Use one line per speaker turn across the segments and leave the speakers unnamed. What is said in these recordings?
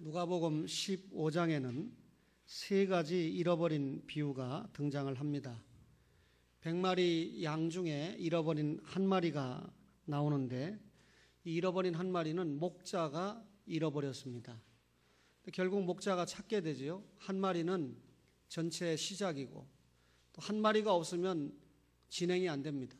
누가복음 15장에는 세 가지 잃어버린 비유가 등장을 합니다. 100마리 양 중에 잃어버린 한 마리가 나오는데 이 잃어버린 한 마리는 목자가 잃어버렸습니다. 결국 목자가 찾게 되지요. 한 마리는 전체의 시작이고 또 한 마리가 없으면 진행이 안 됩니다.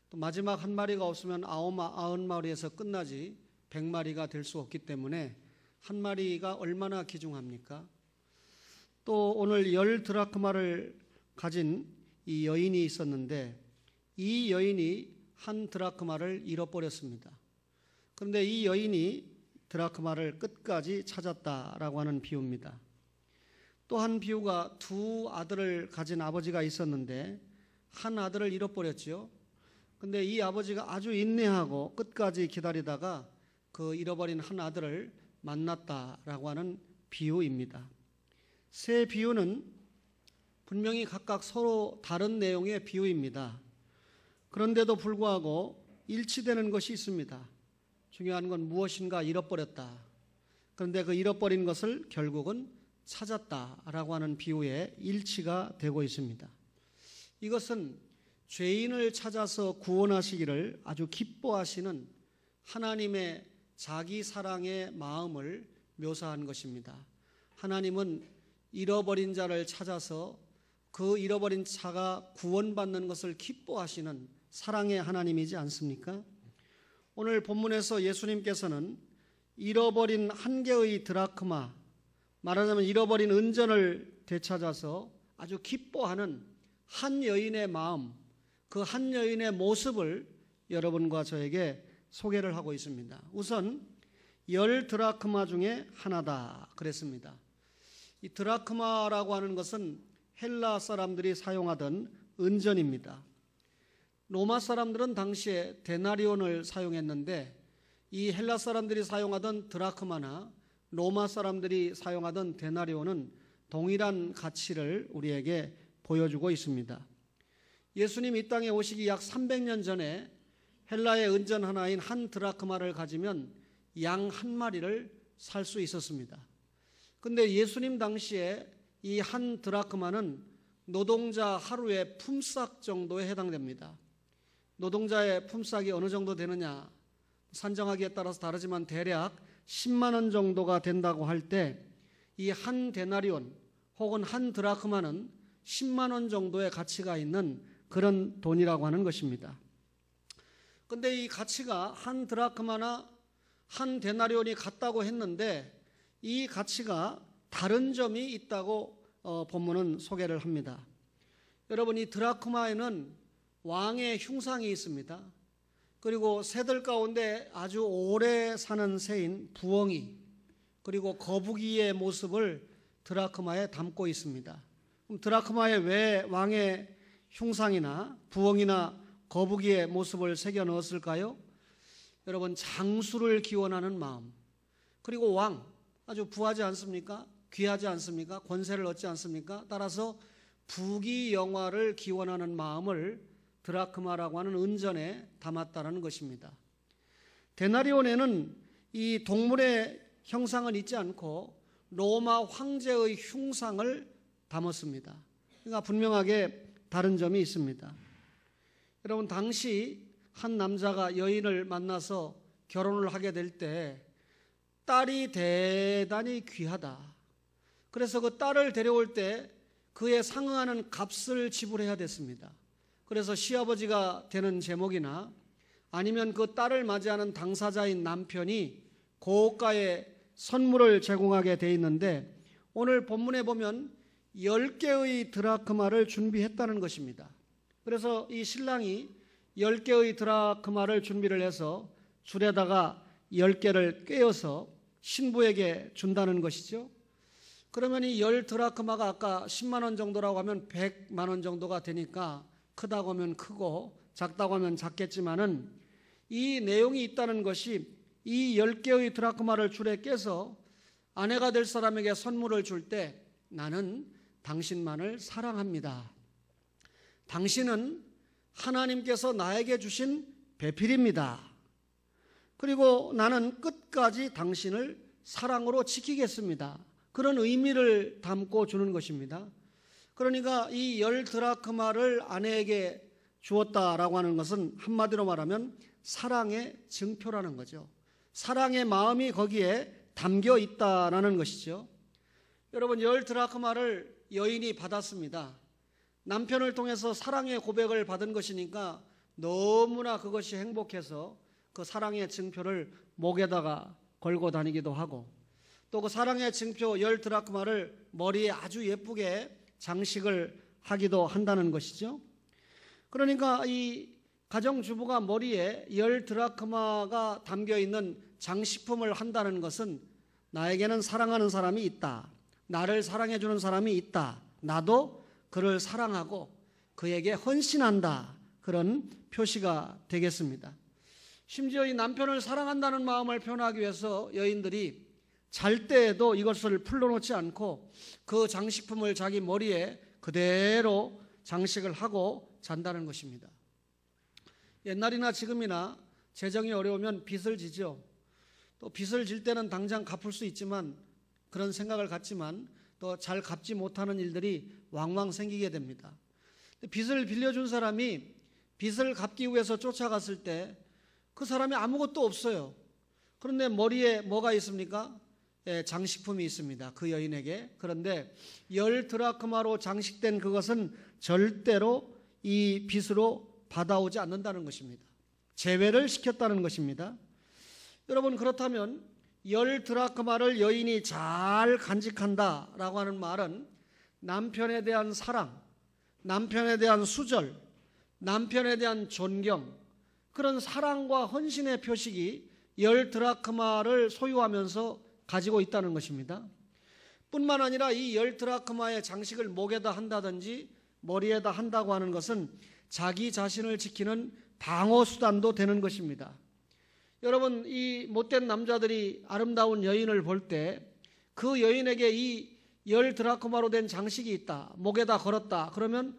또 마지막 한 마리가 없으면 90마리에서 끝나지 100마리가 될 수 없기 때문에 한 마리가 얼마나 귀중합니까? 또 오늘 10드라크마를 가진 이 여인이 있었는데 이 여인이 한 드라크마를 잃어버렸습니다. 그런데 이 여인이 드라크마를 끝까지 찾았다라고 하는 비유입니다. 또 한 비유가 두 아들을 가진 아버지가 있었는데 한 아들을 잃어버렸죠. 근데 이 아버지가 아주 인내하고 끝까지 기다리다가 그 잃어버린 한 아들을 만났다라고 하는 비유입니다. 세 비유는 분명히 각각 서로 다른 내용의 비유입니다. 그런데도 불구하고 일치되는 것이 있습니다. 중요한 건 무엇인가 잃어버렸다. 그런데 그 잃어버린 것을 결국은 찾았다라고 하는 비유에 일치가 되고 있습니다. 이것은 죄인을 찾아서 구원하시기를 아주 기뻐하시는 하나님의 자기 사랑의 마음을 묘사한 것입니다. 하나님은 잃어버린 자를 찾아서 그 잃어버린 자가 구원받는 것을 기뻐하시는 사랑의 하나님이지 않습니까? 오늘 본문에서 예수님께서는 잃어버린 한 개의 드라크마, 말하자면 잃어버린 은전을 되찾아서 아주 기뻐하는 한 여인의 마음, 그 한 여인의 모습을 여러분과 저에게 소개를 하고 있습니다. 우선 10드라크마 중에 하나다 그랬습니다. 이 드라크마라고 하는 것은 헬라 사람들이 사용하던 은전입니다. 로마 사람들은 당시에 데나리온을 사용했는데 이 헬라 사람들이 사용하던 드라크마나 로마 사람들이 사용하던 데나리온은 동일한 가치를 우리에게 보여주고 있습니다. 예수님 이 땅에 오시기 약 300년 전에 헬라의 은전 하나인 한 드라크마를 가지면 양 한 마리를 살 수 있었습니다. 그런데 예수님 당시에 이 한 드라크마는 노동자 하루의 품삯 정도에 해당됩니다. 노동자의 품삯이 어느 정도 되느냐 산정하기에 따라서 다르지만 대략 10만 원 정도가 된다고 할 때 이 한 데나리온 혹은 한 드라크마는 10만 원 정도의 가치가 있는 그런 돈이라고 하는 것입니다. 그런데 이 가치가 한 드라크마나 한 데나리온이 같다고 했는데 이 가치가 다른 점이 있다고 본문은 소개를 합니다. 여러분, 이 드라크마에는 왕의 흉상이 있습니다. 그리고 새들 가운데 아주 오래 사는 새인 부엉이 그리고 거북이의 모습을 드라크마에 담고 있습니다. 그럼 드라크마에 왜 왕의 흉상이나 부엉이나 거북이의 모습을 새겨 넣었을까요? 여러분, 장수를 기원하는 마음, 그리고 왕, 아주 부하지 않습니까? 귀하지 않습니까? 권세를 얻지 않습니까? 따라서 부귀영화를 기원하는 마음을 드라크마라고 하는 은전에 담았다는 것입니다. 데나리온에는 이 동물의 형상은 있지 않고 로마 황제의 흉상을 담았습니다. 그러니까 분명하게 다른 점이 있습니다. 여러분, 당시 한 남자가 여인을 만나서 결혼을 하게 될 때 딸이 대단히 귀하다. 그래서 그 딸을 데려올 때 그에 상응하는 값을 지불해야 됐습니다. 그래서 시아버지가 되는 제목이나 아니면 그 딸을 맞이하는 당사자인 남편이 고가의 선물을 제공하게 돼 있는데 오늘 본문에 보면 10개의 드라크마를 준비했다는 것입니다. 그래서 이 신랑이 10개의 드라크마를 준비를 해서 줄에다가 10개를 꿰어서 신부에게 준다는 것이죠. 그러면 이 10드라크마가 아까 10만 원 정도라고 하면 100만 원 정도가 되니까 크다고 하면 크고 작다고 하면 작겠지만은 이 내용이 있다는 것이 이 10개의 드라크마를 줄에 깨서 아내가 될 사람에게 선물을 줄 때 나는 당신만을 사랑합니다. 당신은 하나님께서 나에게 주신 배필입니다. 그리고 나는 끝까지 당신을 사랑으로 지키겠습니다. 그런 의미를 담고 주는 것입니다. 그러니까 이 10드라크마를 아내에게 주었다라고 하는 것은 한마디로 말하면 사랑의 증표라는 거죠. 사랑의 마음이 거기에 담겨 있다라는 것이죠. 여러분, 10드라크마를 여인이 받았습니다. 남편을 통해서 사랑의 고백을 받은 것이니까 너무나 그것이 행복해서 그 사랑의 증표를 목에다가 걸고 다니기도 하고, 또 그 사랑의 증표 10드라크마를 머리에 아주 예쁘게 장식을 하기도 한다는 것이죠. 그러니까 이 가정주부가 머리에 10드라크마가 담겨있는 장식품을 한다는 것은 나에게는 사랑하는 사람이 있다, 나를 사랑해주는 사람이 있다, 나도 그를 사랑하고 그에게 헌신한다, 그런 표시가 되겠습니다. 심지어 이 남편을 사랑한다는 마음을 표현하기 위해서 여인들이 잘 때에도 이것을 풀러놓지 않고 그 장식품을 자기 머리에 그대로 장식을 하고 잔다는 것입니다. 옛날이나 지금이나 재정이 어려우면 빚을 지죠. 또 빚을 질 때는 당장 갚을 수 있지만, 그런 생각을 갖지만 또 잘 갚지 못하는 일들이 왕왕 생기게 됩니다. 빚을 빌려준 사람이 빚을 갚기 위해서 쫓아갔을 때 그 사람이 아무것도 없어요. 그런데 머리에 뭐가 있습니까? 장식품이 있습니다, 그 여인에게. 그런데 10드라크마로 장식된 그것은 절대로 이 빚으로 받아오지 않는다는 것입니다. 제외를 시켰다는 것입니다. 여러분, 그렇다면 10드라크마를 여인이 잘 간직한다라고 하는 말은 남편에 대한 사랑, 남편에 대한 수절, 남편에 대한 존경, 그런 사랑과 헌신의 표식이 10드라크마를 소유하면서 가지고 있다는 것입니다. 뿐만 아니라 이 10드라크마의 장식을 목에다 한다든지 머리에다 한다고 하는 것은 자기 자신을 지키는 방어수단도 되는 것입니다. 여러분, 이 못된 남자들이 아름다운 여인을 볼 때 그 여인에게 이 10드라크마로 된 장식이 있다, 목에다 걸었다, 그러면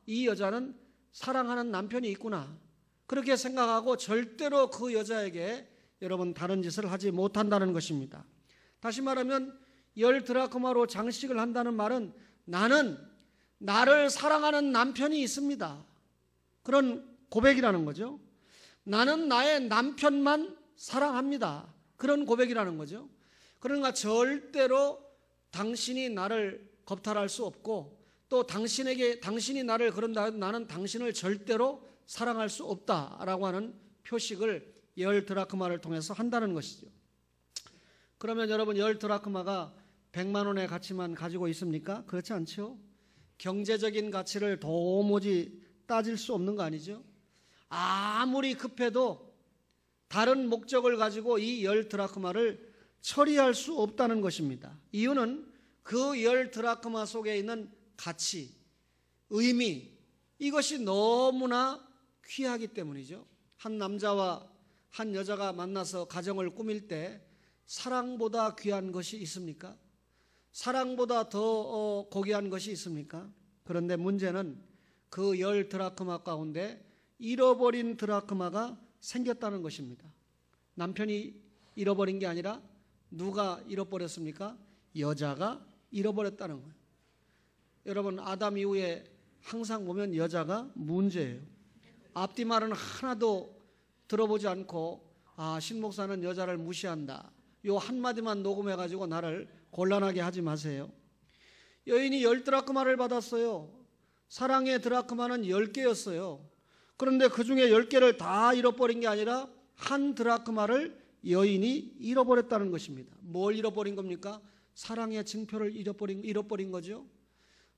이 여자는 사랑하는 남편이 있구나, 그렇게 생각하고 절대로 그 여자에게 여러분 다른 짓을 하지 못한다는 것입니다. 다시 말하면 10드라크마로 장식을 한다는 말은 나는 나를 사랑하는 남편이 있습니다, 그런 고백이라는 거죠. 나는 나의 남편만 사랑합니다, 그런 고백이라는 거죠. 그러니까 절대로 당신이 나를 겁탈할 수 없고, 또 당신이 나를 그런다 해도 나는 당신을 절대로 사랑할 수 없다라고 하는 표식을 10드라크마를 통해서 한다는 것이죠. 그러면 여러분, 10드라크마가 100만 원의 가치만 가지고 있습니까? 그렇지 않죠. 경제적인 가치를 도무지 따질 수 없는 거 아니죠. 아무리 급해도 다른 목적을 가지고 이 10드라크마를 처리할 수 없다는 것입니다. 이유는 그 10드라크마 속에 있는 가치, 의미, 이것이 너무나 귀하기 때문이죠. 한 남자와 한 여자가 만나서 가정을 꾸밀 때 사랑보다 귀한 것이 있습니까? 사랑보다 더 고귀한 것이 있습니까? 그런데 문제는 그 10드라크마 가운데 잃어버린 드라크마가 생겼다는 것입니다. 남편이 잃어버린 게 아니라 누가 잃어버렸습니까? 여자가 잃어버렸다는 거예요. 여러분, 아담 이후에 항상 보면 여자가 문제예요. 앞뒤말은 하나도 들어보지 않고 신 목사는 여자를 무시한다, 요 한마디만 녹음해가지고 나를 곤란하게 하지 마세요. 여인이 10드라크마를 받았어요. 사랑의 드라크마는 10개였어요. 그런데 그 중에 10개를 다 잃어버린 게 아니라 한 드라크마를 여인이 잃어버렸다는 것입니다. 뭘 잃어버린 겁니까? 사랑의 증표를 잃어버린 거죠.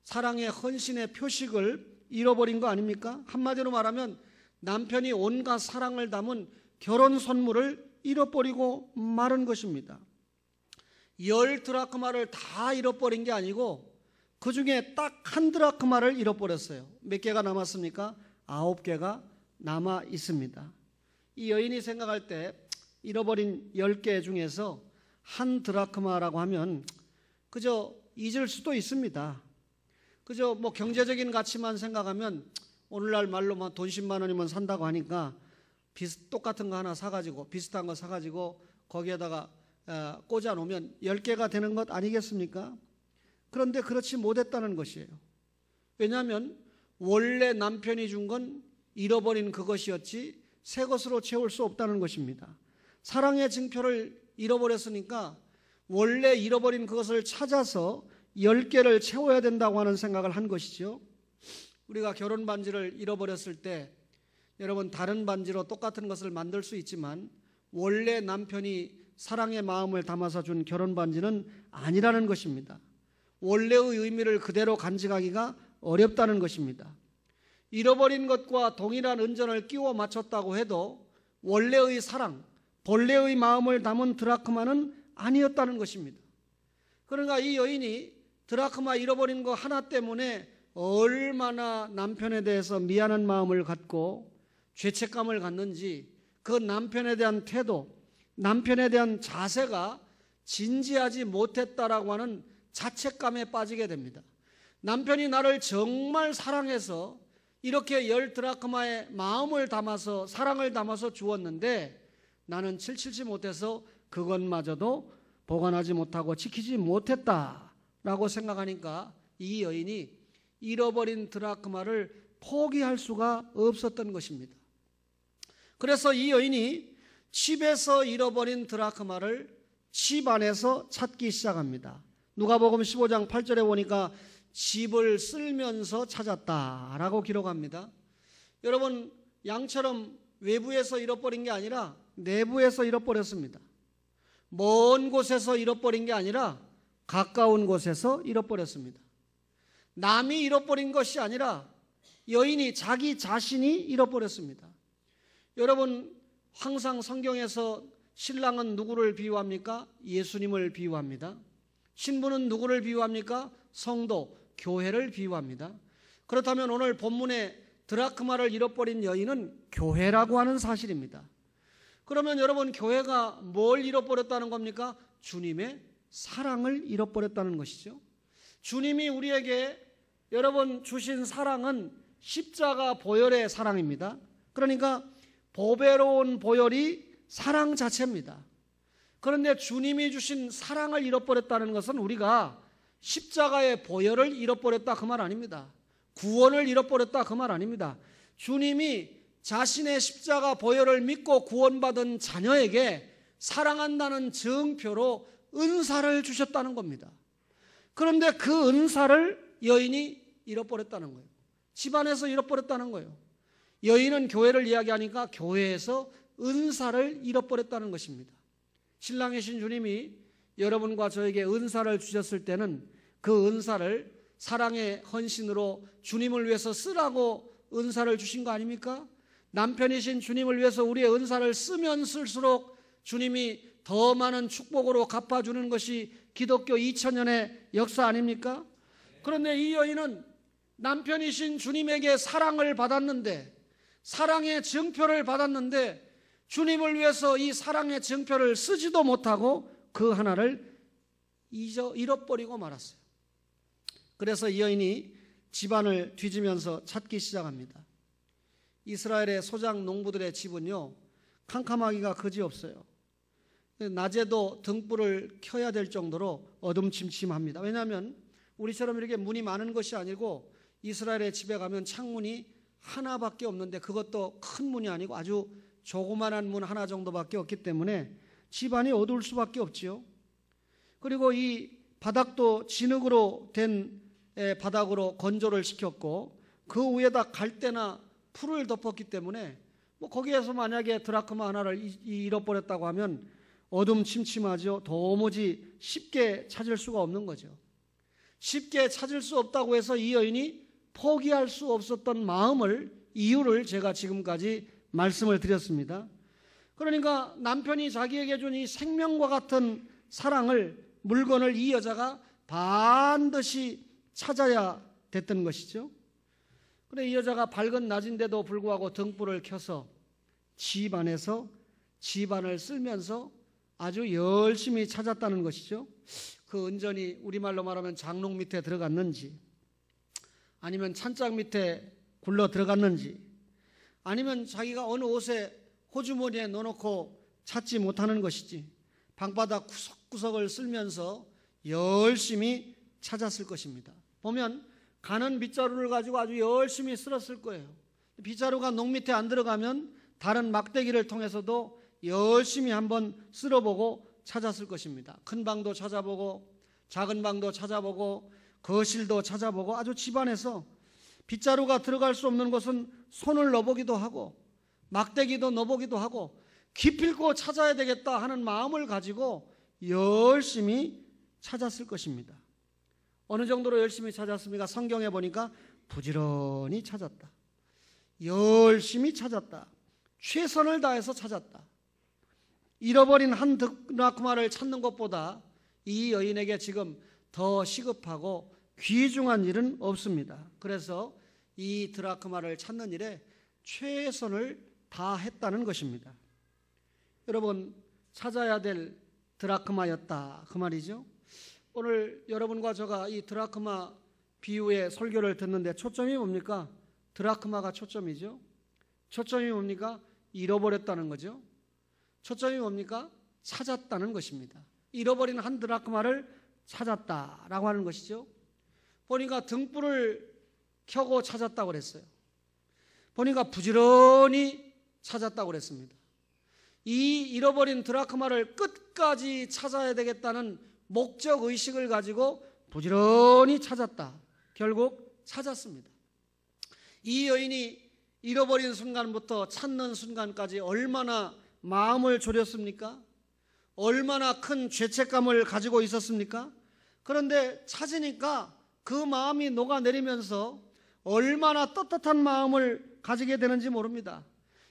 사랑의 헌신의 표식을 잃어버린 거 아닙니까? 한마디로 말하면 남편이 온갖 사랑을 담은 결혼 선물을 잃어버리고 마른 것입니다. 10드라크마를 다 잃어버린 게 아니고 그 중에 딱 한 드라크마를 잃어버렸어요. 몇 개가 남았습니까? 9개가 남아 있습니다. 이 여인이 생각할 때 잃어버린 10개 중에서 한 드라크마라고 하면 그저 잊을 수도 있습니다. 그저 뭐 경제적인 가치만 생각하면 오늘날 말로 돈 10만 원이면 산다고 하니까 똑같은 거 하나 사가지고 비슷한 거 사가지고 거기에다가 꽂아 놓으면 10개가 되는 것 아니겠습니까? 그런데 그렇지 못했다는 것이에요. 왜냐하면 원래 남편이 준 건 잃어버린 그것이었지 새 것으로 채울 수 없다는 것입니다. 사랑의 증표를 잃어버렸으니까 원래 잃어버린 그것을 찾아서 10개를 채워야 된다고 하는 생각을 한 것이죠. 우리가 결혼 반지를 잃어버렸을 때 여러분 다른 반지로 똑같은 것을 만들 수 있지만 원래 남편이 사랑의 마음을 담아서 준 결혼 반지는 아니라는 것입니다. 원래의 의미를 그대로 간직하기가 어렵다는 것입니다. 잃어버린 것과 동일한 은전을 끼워 맞췄다고 해도 원래의 사랑, 본래의 마음을 담은 드라크마는 아니었다는 것입니다. 그러니까 이 여인이 드라크마 잃어버린 거 하나 때문에 얼마나 남편에 대해서 미안한 마음을 갖고 죄책감을 갖는지 그 남편에 대한 태도, 남편에 대한 자세가 진지하지 못했다라고 하는 자책감에 빠지게 됩니다. 남편이 나를 정말 사랑해서 이렇게 10드라크마의 마음을 담아서 사랑을 담아서 주었는데 나는 칠칠지 못해서 그것마저도 보관하지 못하고 지키지 못했다라고 생각하니까 이 여인이 잃어버린 드라크마를 포기할 수가 없었던 것입니다. 그래서 이 여인이 집에서 잃어버린 드라크마를 집 안에서 찾기 시작합니다. 누가복음 15장 8절에 보니까 집을 쓸면서 찾았다라고 기록합니다. 여러분 양처럼 외부에서 잃어버린 게 아니라 내부에서 잃어버렸습니다. 먼 곳에서 잃어버린 게 아니라 가까운 곳에서 잃어버렸습니다. 남이 잃어버린 것이 아니라 여인이 자기 자신이 잃어버렸습니다. 여러분 항상 성경에서 신랑은 누구를 비유합니까? 예수님을 비유합니다. 신부는 누구를 비유합니까? 성도, 교회를 비유합니다. 그렇다면 오늘 본문에 드라크마를 잃어버린 여인은 교회라고 하는 사실입니다. 그러면 여러분 교회가 뭘 잃어버렸다는 겁니까? 주님의 사랑을 잃어버렸다는 것이죠. 주님이 우리에게 여러분 주신 사랑은 십자가 보혈의 사랑입니다. 그러니까 보배로운 보혈이 사랑 자체입니다. 그런데 주님이 주신 사랑을 잃어버렸다는 것은 우리가 십자가의 보혈을 잃어버렸다 그 말 아닙니다. 구원을 잃어버렸다 그 말 아닙니다. 주님이 자신의 십자가 보혈을 믿고 구원받은 자녀에게 사랑한다는 증표로 은사를 주셨다는 겁니다. 그런데 그 은사를 여인이 잃어버렸다는 거예요. 집안에서 잃어버렸다는 거예요. 여인은 교회를 이야기하니까 교회에서 은사를 잃어버렸다는 것입니다. 신랑이신 주님이 여러분과 저에게 은사를 주셨을 때는 그 은사를 사랑의 헌신으로 주님을 위해서 쓰라고 은사를 주신 거 아닙니까? 남편이신 주님을 위해서 우리의 은사를 쓰면 쓸수록 주님이 더 많은 축복으로 갚아주는 것이 기독교 2000년의 역사 아닙니까? 그런데 이 여인은 남편이신 주님에게 사랑을 받았는데, 사랑의 증표를 받았는데 주님을 위해서 이 사랑의 증표를 쓰지도 못하고 그 하나를 잃어버리고 말았어요. 그래서 이 여인이 집안을 뒤지면서 찾기 시작합니다. 이스라엘의 소작 농부들의 집은요 캄캄하기가 그지없어요. 낮에도 등불을 켜야 될 정도로 어둠침침합니다. 왜냐하면 우리처럼 이렇게 문이 많은 것이 아니고 이스라엘의 집에 가면 창문이 하나밖에 없는데 그것도 큰 문이 아니고 아주 조그만한 문 하나 정도밖에 없기 때문에 집안이 어두울 수밖에 없지요. 그리고 이 바닥도 진흙으로 된 바닥으로 건조를 시켰고 그 위에다 갈대나 풀을 덮었기 때문에 거기에서 만약에 드라크마 하나를 잃어버렸다고 하면 어둠침침하죠. 도무지 쉽게 찾을 수가 없는 거죠. 쉽게 찾을 수 없다고 해서 이 여인이 포기할 수 없었던 이유를 제가 지금까지 말씀을 드렸습니다. 그러니까 남편이 자기에게 준 이 생명과 같은 물건을 이 여자가 반드시 찾아야 됐던 것이죠. 그런데 이 여자가 밝은 낮인데도 불구하고 등불을 켜서 집 안에서 집안을 쓸면서 아주 열심히 찾았다는 것이죠. 그 은전이 우리말로 말하면 장롱 밑에 들어갔는지, 아니면 찬장 밑에 굴러 들어갔는지, 아니면 자기가 어느 옷에 호주머니에 넣어놓고 찾지 못하는 것이지 방바닥 구석구석을 쓸면서 열심히 찾았을 것입니다. 보면 가는 빗자루를 가지고 아주 열심히 쓸었을 거예요. 빗자루가 농 밑에 안 들어가면 다른 막대기를 통해서도 열심히 한번 쓸어보고 찾았을 것입니다. 큰 방도 찾아보고 작은 방도 찾아보고 거실도 찾아보고 아주 집안에서 빗자루가 들어갈 수 없는 곳은 손을 넣어보기도 하고 막대기도 넣어보기도 하고 기필코 찾아야 되겠다 하는 마음을 가지고 열심히 찾았을 것입니다. 어느 정도로 열심히 찾았습니까? 성경에 보니까 부지런히 찾았다. 열심히 찾았다. 최선을 다해서 찾았다. 잃어버린 한 드라크마를 찾는 것보다 이 여인에게 지금 더 시급하고 귀중한 일은 없습니다. 그래서 이 드라크마를 찾는 일에 최선을 다했다는 것입니다. 여러분, 찾아야 될 드라크마였다 그 말이죠. 오늘 여러분과 제가 이 드라크마 비유의 설교를 듣는데 초점이 뭡니까? 드라크마가 초점이죠. 초점이 뭡니까? 잃어버렸다는 거죠. 초점이 뭡니까? 찾았다는 것입니다. 잃어버린 한 드라크마를 찾았다라고 하는 것이죠. 보니까 등불을 켜고 찾았다고 그랬어요. 보니까 부지런히 찾았다고 그랬습니다. 이 잃어버린 드라크마를 끝까지 찾아야 되겠다는 목적 의식을 가지고 부지런히 찾았다. 결국 찾았습니다. 이 여인이 잃어버린 순간부터 찾는 순간까지 얼마나 마음을 졸였습니까? 얼마나 큰 죄책감을 가지고 있었습니까? 그런데 찾으니까 그 마음이 녹아내리면서 얼마나 떳떳한 마음을 가지게 되는지 모릅니다.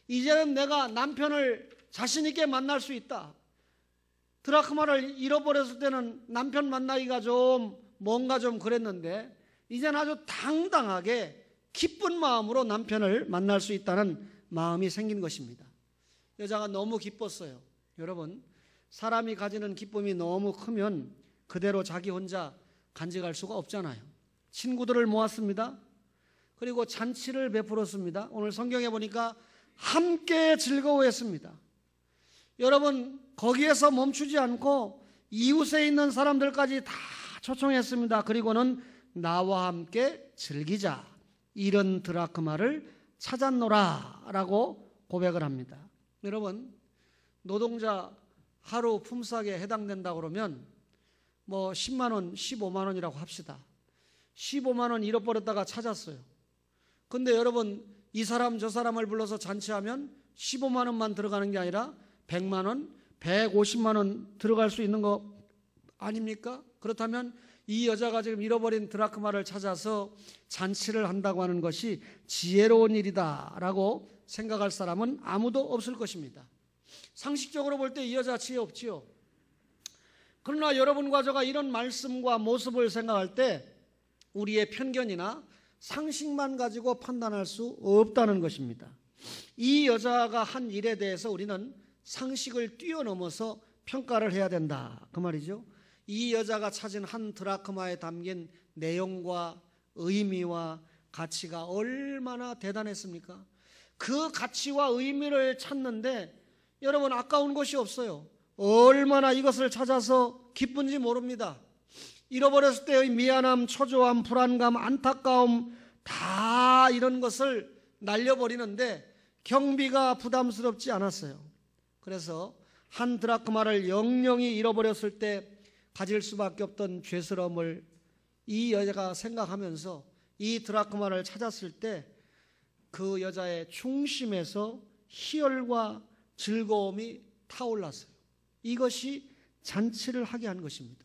이제는 내가 남편을 자신 있게 만날 수 있다. 드라크마를 잃어버렸을 때는 남편 만나기가 좀 뭔가 좀 그랬는데 이제는 아주 당당하게 기쁜 마음으로 남편을 만날 수 있다는 마음이 생긴 것입니다. 여자가 너무 기뻤어요. 여러분, 사람이 가지는 기쁨이 너무 크면 그대로 자기 혼자 간직할 수가 없잖아요. 친구들을 모았습니다. 그리고 잔치를 베풀었습니다. 오늘 성경에 보니까 함께 즐거워했습니다. 여러분, 거기에서 멈추지 않고 이웃에 있는 사람들까지 다 초청했습니다. 그리고는 나와 함께 즐기자. 이런 드라크마를 찾았노라 라고 고백을 합니다. 여러분, 노동자 하루 품삯에 해당된다고 그러면 뭐 10만 원, 15만 원이라고 합시다. 15만 원 잃어버렸다가 찾았어요. 근데 여러분, 이 사람 저 사람을 불러서 잔치하면 15만 원만 들어가는 게 아니라 100만 원, 150만 원 들어갈 수 있는 거 아닙니까? 그렇다면 이 여자가 지금 잃어버린 드라크마를 찾아서 잔치를 한다고 하는 것이 지혜로운 일이다라고 생각할 사람은 아무도 없을 것입니다. 상식적으로 볼 때 이 여자 지혜 없지요. 그러나 여러분과 제가 이런 말씀과 모습을 생각할 때 우리의 편견이나 상식만 가지고 판단할 수 없다는 것입니다. 이 여자가 한 일에 대해서 우리는 상식을 뛰어넘어서 평가를 해야 된다 그 말이죠. 이 여자가 찾은 한 드라크마에 담긴 내용과 의미와 가치가 얼마나 대단했습니까? 그 가치와 의미를 찾는데 여러분 아까운 것이 없어요. 얼마나 이것을 찾아서 기쁜지 모릅니다. 잃어버렸을 때의 미안함, 초조함, 불안감, 안타까움 다 이런 것을 날려버리는데 경비가 부담스럽지 않았어요. 그래서 한 드라크마를 영영히 잃어버렸을 때 가질 수밖에 없던 죄스러움을 이 여자가 생각하면서 이 드라크마를 찾았을 때 그 여자의 중심에서 희열과 즐거움이 타올랐어요. 이것이 잔치를 하게 한 것입니다.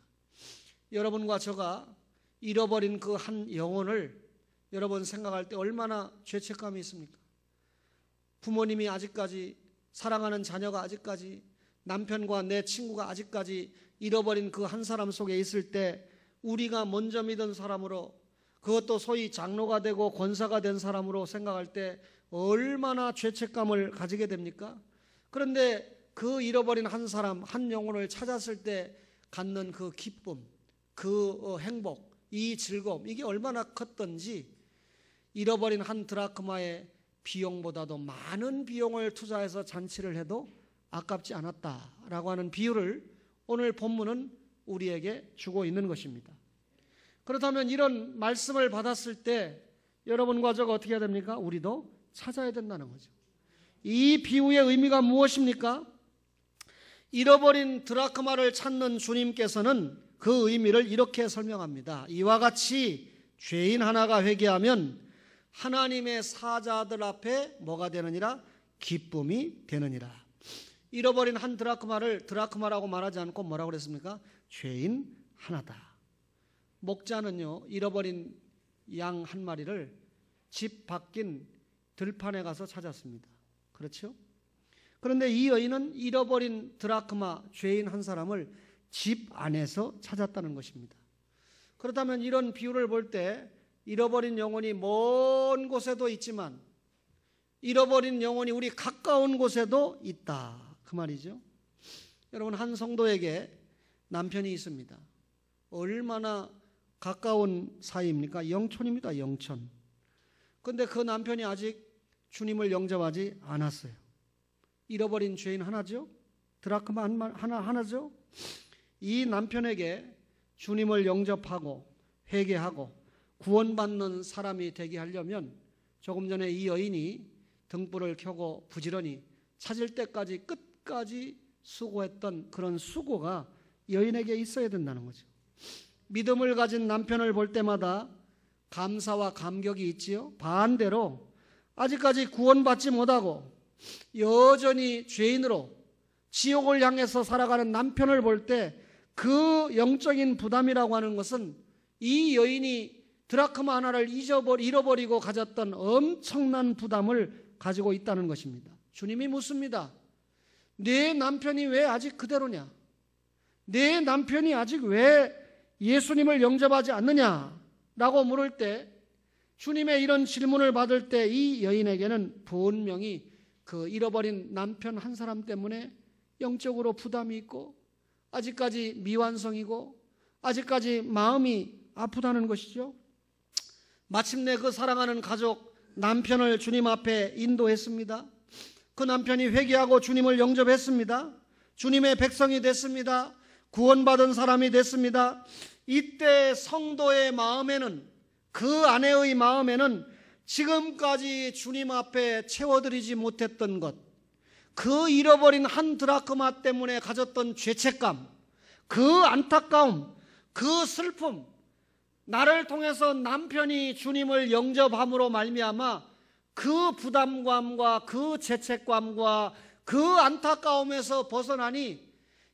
여러분과 저가 잃어버린 그 한 영혼을 여러분 생각할 때 얼마나 죄책감이 있습니까? 부모님이 아직까지, 사랑하는 자녀가 아직까지, 남편과 내 친구가 아직까지 잃어버린 그 한 사람 속에 있을 때 우리가 먼저 믿은 사람으로, 그것도 소위 장로가 되고 권사가 된 사람으로 생각할 때 얼마나 죄책감을 가지게 됩니까? 그런데 그 잃어버린 한 사람, 한 영혼을 찾았을 때 갖는 그 기쁨, 그 행복, 이 즐거움, 이게 얼마나 컸던지 잃어버린 한 드라크마의 비용보다도 많은 비용을 투자해서 잔치를 해도 아깝지 않았다라고 하는 비유를 오늘 본문은 우리에게 주고 있는 것입니다. 그렇다면 이런 말씀을 받았을 때 여러분과 저가 어떻게 해야 됩니까? 우리도 찾아야 된다는 거죠. 이 비유의 의미가 무엇입니까? 잃어버린 드라크마를 찾는 주님께서는 그 의미를 이렇게 설명합니다. 이와 같이 죄인 하나가 회개하면 하나님의 사자들 앞에 뭐가 되느니라? 기쁨이 되느니라. 잃어버린 한 드라크마를 드라크마라고 말하지 않고 뭐라고 그랬습니까? 죄인 하나다. 목자는요, 잃어버린 양 한 마리를 집 바뀐 들판에 가서 찾았습니다. 그렇죠? 그런데 이 여인은 잃어버린 드라크마 죄인 한 사람을 집 안에서 찾았다는 것입니다. 그렇다면 이런 비유를 볼 때 잃어버린 영혼이 먼 곳에도 있지만 잃어버린 영혼이 우리 가까운 곳에도 있다, 그 말이죠. 여러분, 한 성도에게 남편이 있습니다. 얼마나 가까운 사이입니까? 영촌입니다. 영촌. 그런데 그 남편이 아직 주님을 영접하지 않았어요. 잃어버린 죄인 하나죠. 드라크마 하나죠. 이 남편에게 주님을 영접하고 회개하고 구원받는 사람이 되게 하려면 조금 전에 이 여인이 등불을 켜고 부지런히 찾을 때까지 끝까지 수고했던 그런 수고가 여인에게 있어야 된다는 거죠. 믿음을 가진 남편을 볼 때마다 감사와 감격이 있지요. 반대로 아직까지 구원받지 못하고 여전히 죄인으로 지옥을 향해서 살아가는 남편을 볼 때 그 영적인 부담이라고 하는 것은 이 여인이 드라크마 하나를 잃어버리고 가졌던 엄청난 부담을 가지고 있다는 것입니다. 주님이 묻습니다. 내 남편이 왜 아직 그대로냐? 내 남편이 아직 왜 예수님을 영접하지 않느냐라고 물을 때, 주님의 이런 질문을 받을 때 이 여인에게는 분명히 그 잃어버린 남편 한 사람 때문에 영적으로 부담이 있고 아직까지 미완성이고 아직까지 마음이 아프다는 것이죠. 마침내 그 사랑하는 가족 남편을 주님 앞에 인도했습니다. 그 남편이 회개하고 주님을 영접했습니다. 주님의 백성이 됐습니다. 구원받은 사람이 됐습니다. 이때 성도의 마음에는, 그 아내의 마음에는 지금까지 주님 앞에 채워드리지 못했던 것, 그 잃어버린 한 드라크마 때문에 가졌던 죄책감, 그 안타까움, 그 슬픔, 나를 통해서 남편이 주님을 영접함으로 말미암아 그 부담감과 그 죄책감과 그 안타까움에서 벗어나니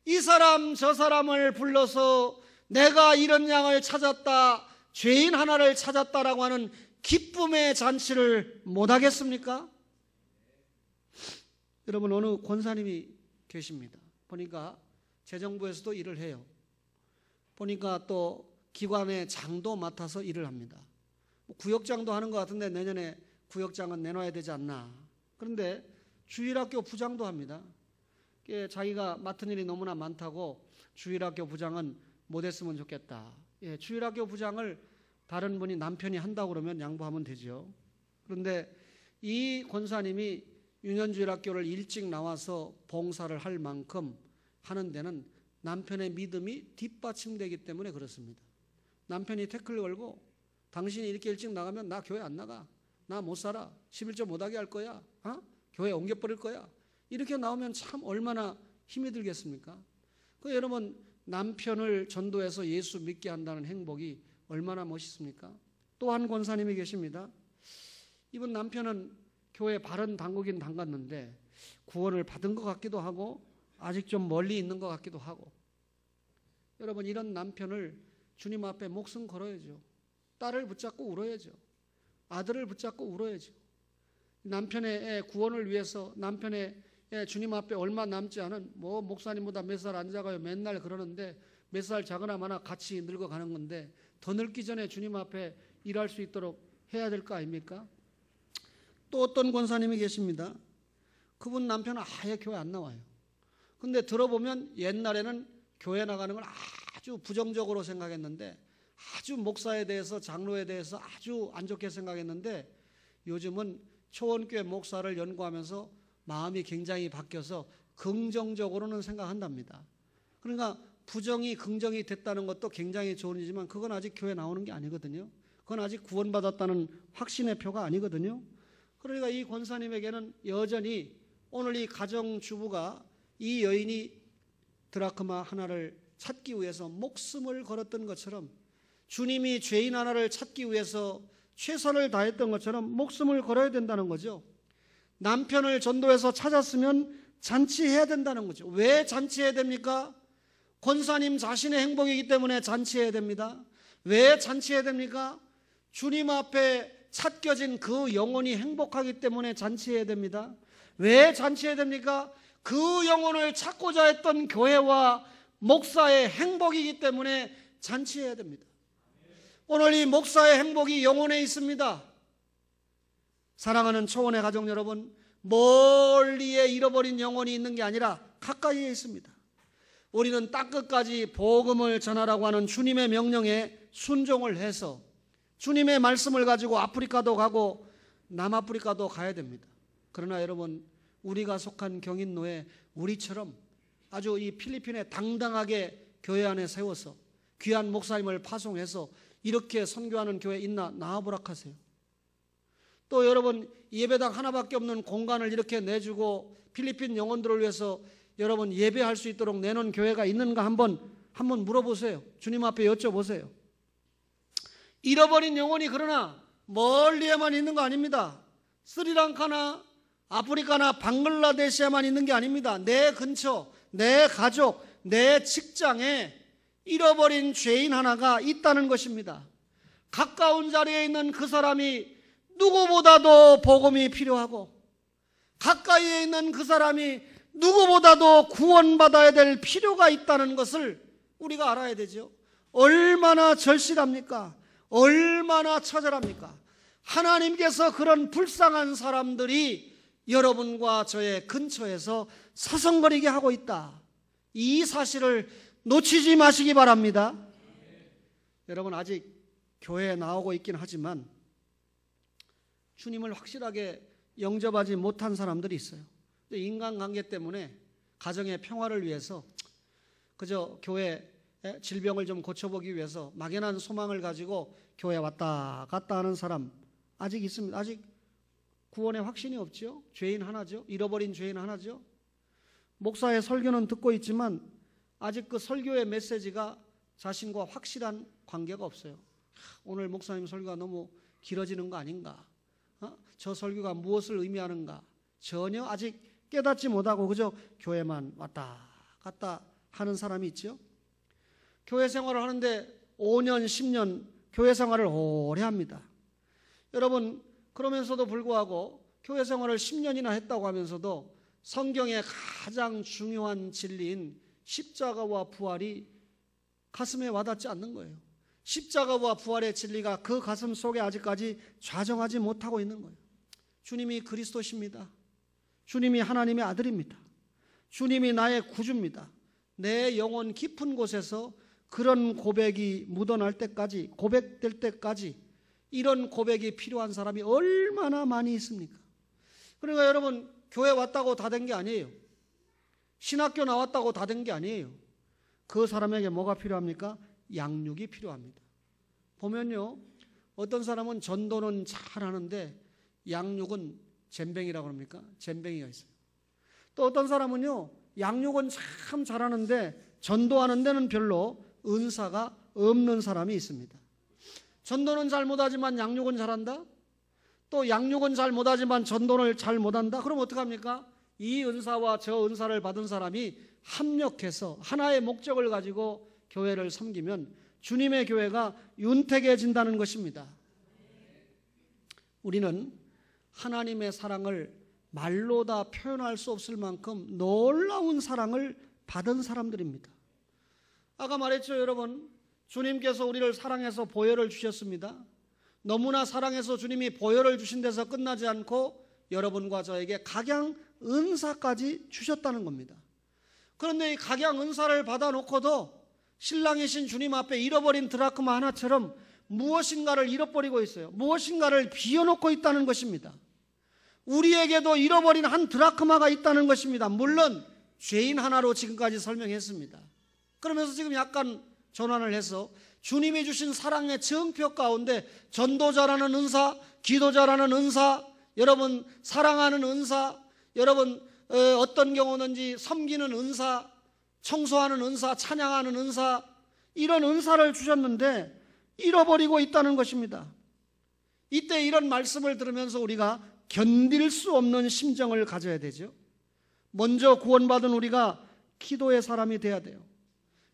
이 사람 저 사람을 불러서 내가 이런 양을 찾았다, 죄인 하나를 찾았다라고 하는 기쁨의 잔치를 못하겠습니까? 여러분, 어느 권사님이 계십니다. 보니까 재정부에서도 일을 해요. 보니까 또 기관의 장도 맡아서 일을 합니다. 구역장도 하는 것 같은데 내년에 구역장은 내놔야 되지 않나. 그런데 주일학교 부장도 합니다. 자기가 맡은 일이 너무나 많다고 주일학교 부장은 못했으면 좋겠다. 주일학교 부장을 다른 분이 남편이 한다고 그러면 양보하면 되죠. 그런데 이 권사님이 유년주일학교를 일찍 나와서 봉사를 할 만큼 하는 데는 남편의 믿음이 뒷받침되기 때문에 그렇습니다. 남편이 태클 걸고 당신이 이렇게 일찍 나가면 나 교회 안 나가, 나 못 살아, 11조 못하게 할 거야, 교회 옮겨버릴 거야, 이렇게 나오면 참 얼마나 힘이 들겠습니까? 여러분, 남편을 전도해서 예수 믿게 한다는 행복이 얼마나 멋있습니까? 또 한 권사님이 계십니다. 이분 남편은 교회 바른 당국인 담갔는데 구원을 받은 것 같기도 하고 아직 좀 멀리 있는 것 같기도 하고. 여러분, 이런 남편을 주님 앞에 목숨 걸어야죠. 딸을 붙잡고 울어야죠. 아들을 붙잡고 울어야죠. 남편의 구원을 위해서 남편의 주님 앞에 얼마 남지 않은 목사님보다 몇 살 안 작아요 맨날 그러는데 몇 살 작으나 마나 같이 늙어가는 건데 더 늙기 전에 주님 앞에 일할 수 있도록 해야 될 거 아닙니까? 또 어떤 권사님이 계십니다. 그분 남편은 아예 교회 안 나와요. 근데 들어보면 옛날에는 교회 나가는 걸 아주 부정적으로 생각했는데, 아주 목사에 대해서, 장로에 대해서 아주 안 좋게 생각했는데 요즘은 초원교회 목사를 연구하면서 마음이 굉장히 바뀌어서 긍정적으로는 생각한답니다. 그러니까 부정이 긍정이 됐다는 것도 굉장히 좋은 일이지만 그건 아직 교회 나오는 게 아니거든요. 그건 아직 구원받았다는 확신의 표가 아니거든요. 그러니까 이 권사님에게는 여전히 오늘 이 가정주부가 이 여인이 드라크마 하나를 찾기 위해서 목숨을 걸었던 것처럼 주님이 죄인 하나를 찾기 위해서 최선을 다했던 것처럼 목숨을 걸어야 된다는 거죠. 남편을 전도해서 찾았으면 잔치해야 된다는 거죠. 왜 잔치해야 됩니까? 권사님 자신의 행복이기 때문에 잔치해야 됩니다. 왜 잔치해야 됩니까? 주님 앞에 찾겨진 그 영혼이 행복하기 때문에 잔치해야 됩니다. 왜 잔치해야 됩니까? 그 영혼을 찾고자 했던 교회와 목사의 행복이기 때문에 잔치해야 됩니다. 오늘 이 목사의 행복이 영혼에 있습니다. 사랑하는 초원의 가족 여러분, 멀리에 잃어버린 영혼이 있는 게 아니라 가까이에 있습니다. 우리는 땅끝까지 복음을 전하라고 하는 주님의 명령에 순종을 해서 주님의 말씀을 가지고 아프리카도 가고 남아프리카도 가야 됩니다. 그러나 여러분, 우리가 속한 경인노에 우리처럼 아주 이 필리핀에 당당하게 교회 안에 세워서 귀한 목사님을 파송해서 이렇게 선교하는 교회 있나 나와보락하세요. 또 여러분, 예배당 하나밖에 없는 공간을 이렇게 내주고 필리핀 영혼들을 위해서 여러분 예배할 수 있도록 내놓은 교회가 있는가 한번 물어보세요. 주님 앞에 여쭤보세요. 잃어버린 영혼이 그러나 멀리에만 있는 거 아닙니다. 스리랑카나 아프리카나 방글라데시에만 있는 게 아닙니다. 내 근처, 내 가족, 내 직장에 잃어버린 죄인 하나가 있다는 것입니다. 가까운 자리에 있는 그 사람이 누구보다도 복음이 필요하고 가까이에 있는 그 사람이 누구보다도 구원받아야 될 필요가 있다는 것을 우리가 알아야 되죠. 얼마나 절실합니까? 얼마나 처절합니까? 하나님께서 그런 불쌍한 사람들이 여러분과 저의 근처에서 서성거리게 하고 있다. 이 사실을 놓치지 마시기 바랍니다. 여러분, 아직 교회에 나오고 있긴 하지만 주님을 확실하게 영접하지 못한 사람들이 있어요. 인간관계 때문에 가정의 평화를 위해서 그저 교회 질병을 좀 고쳐보기 위해서 막연한 소망을 가지고 교회 왔다 갔다 하는 사람 아직 있습니다. 아직 구원의 확신이 없죠. 죄인 하나죠. 잃어버린 죄인 하나죠. 목사의 설교는 듣고 있지만 아직 그 설교의 메시지가 자신과 확실한 관계가 없어요. 오늘 목사님 설교가 너무 길어지는 거 아닌가? 저 설교가 무엇을 의미하는가? 전혀 아직 깨닫지 못하고 그저 교회만 왔다 갔다 하는 사람이 있죠. 교회 생활을 하는데 5년, 10년 교회 생활을 오래 합니다. 여러분, 그러면서도 불구하고 교회 생활을 10년이나 했다고 하면서도 성경의 가장 중요한 진리인 십자가와 부활이 가슴에 와닿지 않는 거예요. 십자가와 부활의 진리가 그 가슴 속에 아직까지 좌정하지 못하고 있는 거예요. 주님이 그리스도십니다. 주님이 하나님의 아들입니다. 주님이 나의 구주입니다. 내 영혼 깊은 곳에서 그런 고백이 묻어날 때까지, 고백될 때까지 이런 고백이 필요한 사람이 얼마나 많이 있습니까? 그러니까 여러분, 교회 왔다고 다 된 게 아니에요. 신학교 나왔다고 다 된 게 아니에요. 그 사람에게 뭐가 필요합니까? 양육이 필요합니다. 보면요, 어떤 사람은 전도는 잘하는데 양육은 젬병이라고 합니까? 젬병이가 있어요. 또 어떤 사람은요, 양육은 참 잘하는데 전도하는 데는 별로 은사가 없는 사람이 있습니다. 전도는 잘 못하지만 양육은 잘한다? 또 양육은 잘 못하지만 전도를 잘 못한다? 그럼 어떡합니까? 이 은사와 저 은사를 받은 사람이 합력해서 하나의 목적을 가지고 교회를 섬기면 주님의 교회가 윤택해진다는 것입니다. 우리는 하나님의 사랑을 말로 다 표현할 수 없을 만큼 놀라운 사랑을 받은 사람들입니다. 아까 말했죠, 여러분. 주님께서 우리를 사랑해서 보혈을 주셨습니다. 너무나 사랑해서 주님이 보혈을 주신 데서 끝나지 않고 여러분과 저에게 각양 은사까지 주셨다는 겁니다. 그런데 이 각양 은사를 받아놓고도 신랑이신 주님 앞에 잃어버린 드라크마 하나처럼 무엇인가를 잃어버리고 있어요. 무엇인가를 비워놓고 있다는 것입니다. 우리에게도 잃어버린 한 드라크마가 있다는 것입니다. 물론 죄인 하나로 지금까지 설명했습니다. 그러면서 지금 약간 전환을 해서 주님이 주신 사랑의 증표 가운데 전도자라는 은사, 기도자라는 은사, 여러분 사랑하는 은사, 여러분 어떤 경우든지 섬기는 은사, 청소하는 은사, 찬양하는 은사, 이런 은사를 주셨는데 잃어버리고 있다는 것입니다. 이때 이런 말씀을 들으면서 우리가 견딜 수 없는 심정을 가져야 되죠. 먼저 구원받은 우리가 기도의 사람이 돼야 돼요.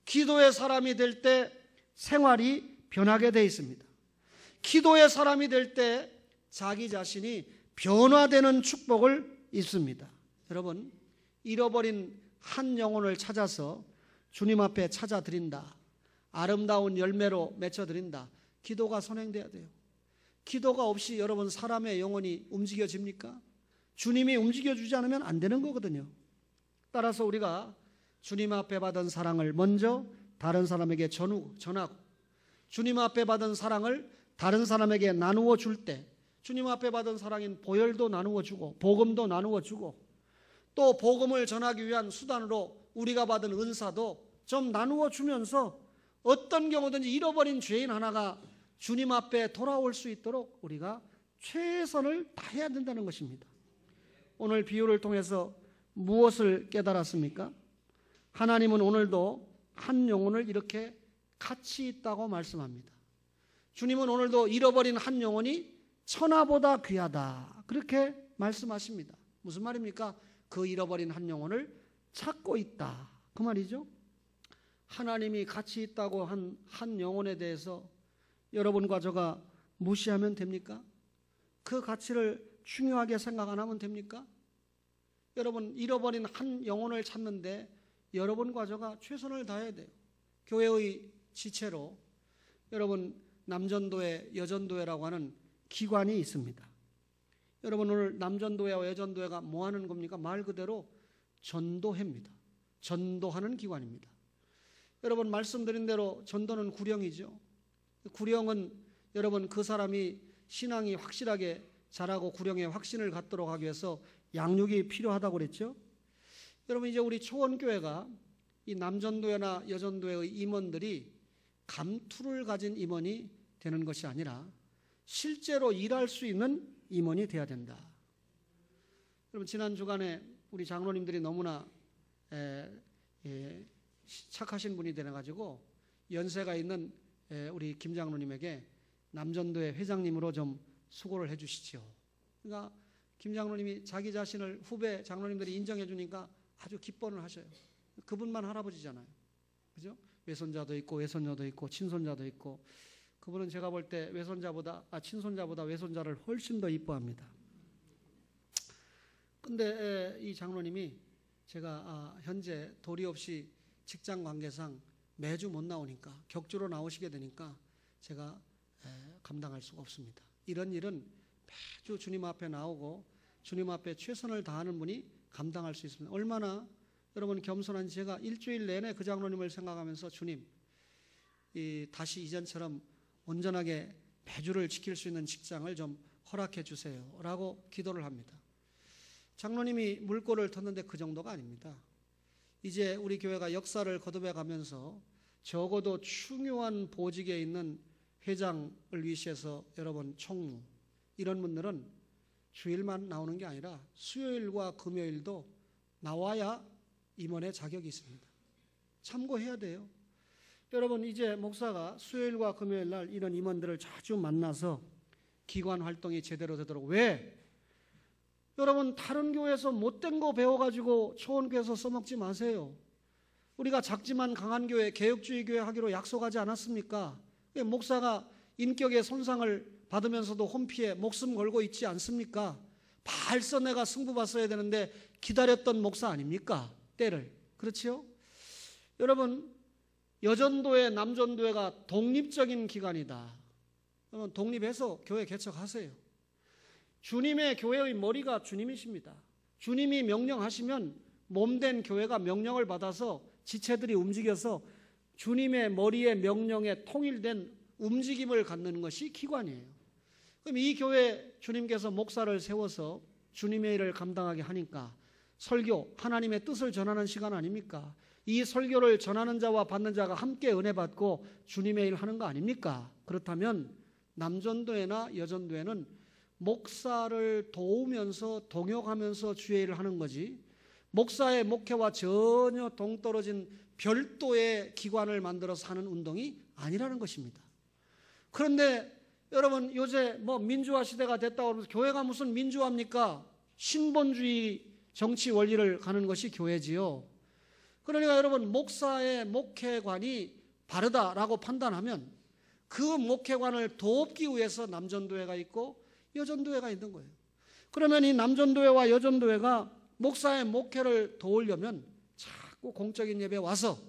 기도의 사람이 될 때 생활이 변하게 되어 있습니다. 기도의 사람이 될 때 자기 자신이 변화되는 축복을 입습니다. 여러분, 잃어버린 한 영혼을 찾아서 주님 앞에 찾아드린다, 아름다운 열매로 맺혀드린다, 기도가 선행돼야 돼요. 기도가 없이 여러분 사람의 영혼이 움직여집니까? 주님이 움직여주지 않으면 안 되는 거거든요. 따라서 우리가 주님 앞에 받은 사랑을 먼저 다른 사람에게 전하고, 주님 앞에 받은 사랑을 다른 사람에게 나누어 줄 때 주님 앞에 받은 사랑인 보혈도 나누어 주고 복음도 나누어 주고, 또 복음을 전하기 위한 수단으로 우리가 받은 은사도 좀 나누어 주면서 어떤 경우든지 잃어버린 죄인 하나가 주님 앞에 돌아올 수 있도록 우리가 최선을 다해야 된다는 것입니다. 오늘 비유를 통해서 무엇을 깨달았습니까? 하나님은 오늘도 한 영혼을 이렇게 가치 있다고 말씀합니다. 주님은 오늘도 잃어버린 한 영혼이 천하보다 귀하다, 그렇게 말씀하십니다. 무슨 말입니까? 그 잃어버린 한 영혼을 찾고 있다, 그 말이죠. 하나님이 가치 있다고 한 영혼에 대해서 여러분과 저가 무시하면 됩니까? 그 가치를 중요하게 생각 안 하면 됩니까? 여러분, 잃어버린 한 영혼을 찾는데 여러분과 저가 최선을 다해야 돼요. 교회의 지체로 여러분 남전도회, 여전도회라고 하는 기관이 있습니다. 여러분, 오늘 남전도회와 여전도회가 뭐 하는 겁니까? 말 그대로 전도회입니다. 전도하는 기관입니다. 여러분, 말씀드린 대로 전도는 구령이죠. 구령은 여러분 그 사람이 신앙이 확실하게 자라고 구령에 확신을 갖도록 하기 위해서 양육이 필요하다고 그랬죠. 여러분, 이제 우리 초원교회가 이 남전도회나 여전도회의 임원들이 감투를 가진 임원이 되는 것이 아니라 실제로 일할 수 있는 임원이 돼야 된다. 여러분, 지난 주간에 우리 장로님들이 너무나 착하신 분이 되어가지고 연세가 있는 우리 김 장로님에게 남전도회 회장님으로 좀 수고를 해 주시죠. 그러니까 김 장로님이 자기 자신을 후배 장로님들이 인정해 주니까 아주 기뻐는 하셔요. 그분만 할아버지잖아요. 그죠? 외손자도 있고 외손녀도 있고 친손자도 있고, 그분은 제가 볼 때 친손자보다 외손자를 훨씬 더 이뻐합니다. 근데 이 장로님이 제가 현재 도리 없이 직장 관계상 매주 못 나오니까, 격주로 나오시게 되니까 제가 감당할 수가 없습니다. 이런 일은 매주 주님 앞에 나오고 주님 앞에 최선을 다하는 분이 감당할 수 있습니다. 얼마나 여러분 겸손한지, 제가 일주일 내내 그 장로님을 생각하면서 주님, 다시 이전처럼 온전하게 매주를 지킬 수 있는 직장을 좀 허락해 주세요 라고 기도를 합니다. 장로님이 물꼬를 텄는데 그 정도가 아닙니다. 이제 우리 교회가 역사를 거듭해 가면서 적어도 중요한 보직에 있는 회장을 위시해서 여러분 총무, 이런 분들은 주일만 나오는 게 아니라 수요일과 금요일도 나와야 임원의 자격이 있습니다. 참고해야 돼요. 여러분, 이제 목사가 수요일과 금요일 날 이런 임원들을 자주 만나서 기관 활동이 제대로 되도록, 왜? 여러분, 다른 교회에서 못된 거 배워가지고 초원교회에서 써먹지 마세요. 우리가 작지만 강한 교회, 개혁주의 교회 하기로 약속하지 않았습니까? 목사가 인격의 손상을 받으면서도 혼피에 목숨 걸고 있지 않습니까? 발서 내가 승부 봤어야 되는데 기다렸던 목사 아닙니까? 때를. 그렇지요? 여러분, 여전도회, 남전도회가 독립적인 기관이다. 여러분, 독립해서 교회 개척하세요. 주님의 교회의 머리가 주님이십니다. 주님이 명령하시면 몸된 교회가 명령을 받아서 지체들이 움직여서 주님의 머리의 명령에 통일된 움직임을 갖는 것이 기관이에요. 그럼 이 교회 주님께서 목사를 세워서 주님의 일을 감당하게 하니까 설교, 하나님의 뜻을 전하는 시간 아닙니까? 이 설교를 전하는 자와 받는 자가 함께 은혜 받고 주님의 일 하는 거 아닙니까? 그렇다면 남전도회나 여전도회는 목사를 도우면서 동역하면서 주의 일을 하는 거지, 목사의 목회와 전혀 동떨어진 별도의 기관을 만들어서 하는 운동이 아니라는 것입니다. 그런데 여러분, 요새 민주화 시대가 됐다고 하면서 교회가 무슨 민주화입니까? 신본주의 정치 원리를 가는 것이 교회지요. 그러니까 여러분, 목사의 목회관이 바르다라고 판단하면 그 목회관을 돕기 위해서 남전도회가 있고 여전도회가 있는 거예요. 그러면 이 남전도회와 여전도회가 목사의 목회를 도우려면 자꾸 공적인 예배에 와서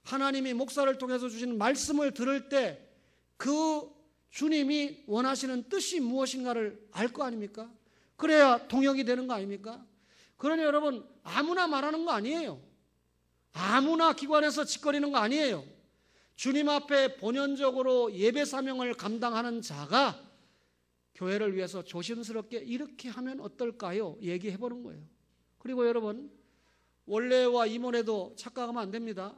하나님이 목사를 통해서 주시는 말씀을 들을 때 그 주님이 원하시는 뜻이 무엇인가를 알 거 아닙니까? 그래야 동역이 되는 거 아닙니까? 그러니 여러분, 아무나 말하는 거 아니에요. 아무나 기관에서 짓거리는 거 아니에요. 주님 앞에 본연적으로 예배 사명을 감당하는 자가 교회를 위해서 조심스럽게 이렇게 하면 어떨까요? 얘기해 보는 거예요. 그리고 여러분, 원래와 임원에도 착각하면 안 됩니다.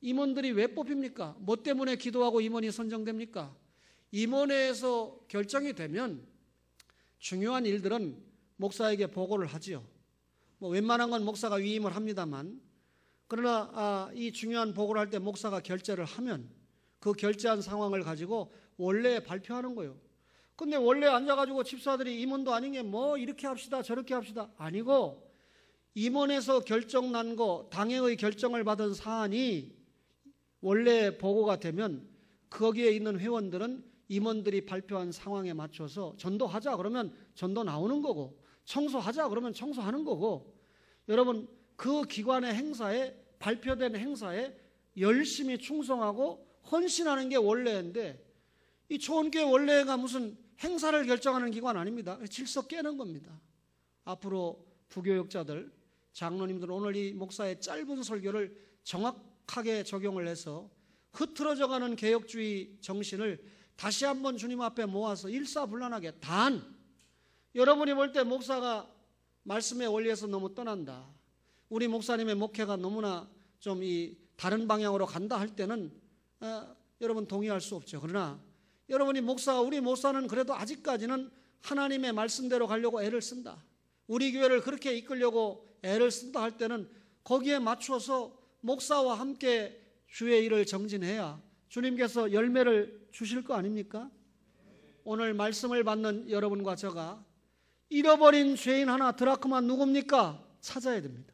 임원들이 왜 뽑힙니까? 뭐 때문에 기도하고 임원이 선정됩니까? 임원회에서 결정이 되면 중요한 일들은 목사에게 보고를 하지요. 웬만한 건 목사가 위임을 합니다만, 그러나 이 중요한 보고를 할 때 목사가 결재를 하면 그 결재한 상황을 가지고 원래에 발표하는 거예요. 근데 원래 앉아가지고 집사들이 임원도 아닌 게 이렇게 합시다 저렇게 합시다 아니고, 임원에서 결정 난 거, 당회의 결정을 받은 사안이 원래 보고가 되면 거기에 있는 회원들은 임원들이 발표한 상황에 맞춰서 전도하자 그러면 전도 나오는 거고, 청소하자 그러면 청소하는 거고, 여러분, 그 기관의 행사에, 발표된 행사에 열심히 충성하고 헌신하는 게 원래인데, 이 초원교회 원래가 무슨 행사를 결정하는 기관 아닙니다. 질서 깨는 겁니다. 앞으로 부교육자들, 장로님들, 오늘 이 목사의 짧은 설교를 정확하게 적용을 해서 흐트러져가는 개혁주의 정신을 다시 한번 주님 앞에 모아서 일사불란하게, 단 여러분이 볼 때 목사가 말씀의 원리에서 너무 떠난다, 우리 목사님의 목회가 너무나 좀 다른 방향으로 간다 할 때는 여러분 동의할 수 없죠. 그러나 여러분이 우리 목사는 그래도 아직까지는 하나님의 말씀대로 가려고 애를 쓴다, 우리 교회를 그렇게 이끌려고 애를 쓴다 할 때는 거기에 맞춰서 목사와 함께 주의 일을 정진해야 주님께서 열매를 주실 거 아닙니까? 오늘 말씀을 받는 여러분과 제가 잃어버린 죄인 하나, 드라크마 누굽니까? 찾아야 됩니다.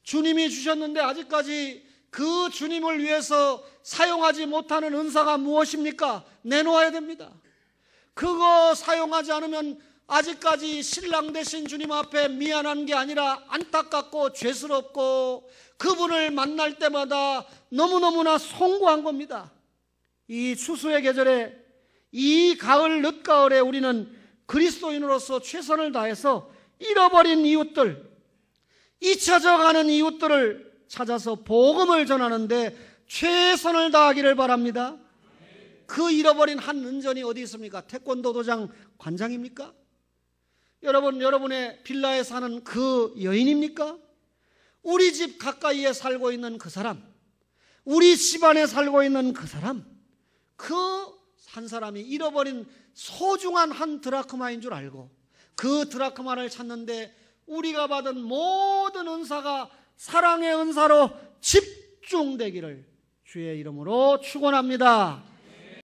주님이 주셨는데 아직까지 그 주님을 위해서 사용하지 못하는 은사가 무엇입니까? 내놓아야 됩니다. 그거 사용하지 않으면 아직까지 신랑 되신 주님 앞에 미안한 게 아니라 안타깝고 죄스럽고 그분을 만날 때마다 너무너무나 송구한 겁니다. 이 추수의 계절에, 이 가을 늦가을에 우리는 그리스도인으로서 최선을 다해서 잃어버린 이웃들, 잊혀져가는 이웃들을 찾아서 복음을 전하는데 최선을 다하기를 바랍니다. 그 잃어버린 한 은전이 어디 있습니까? 태권도 도장 관장입니까? 여러분의 빌라에 사는 그 여인입니까? 우리 집 가까이에 살고 있는 그 사람, 우리 집안에 살고 있는 그 사람, 그 한 사람이 잃어버린 소중한 한 드라크마인 줄 알고 그 드라크마를 찾는데 우리가 받은 모든 은사가 사랑의 은사로 집중되기를 주의 이름으로 축원합니다.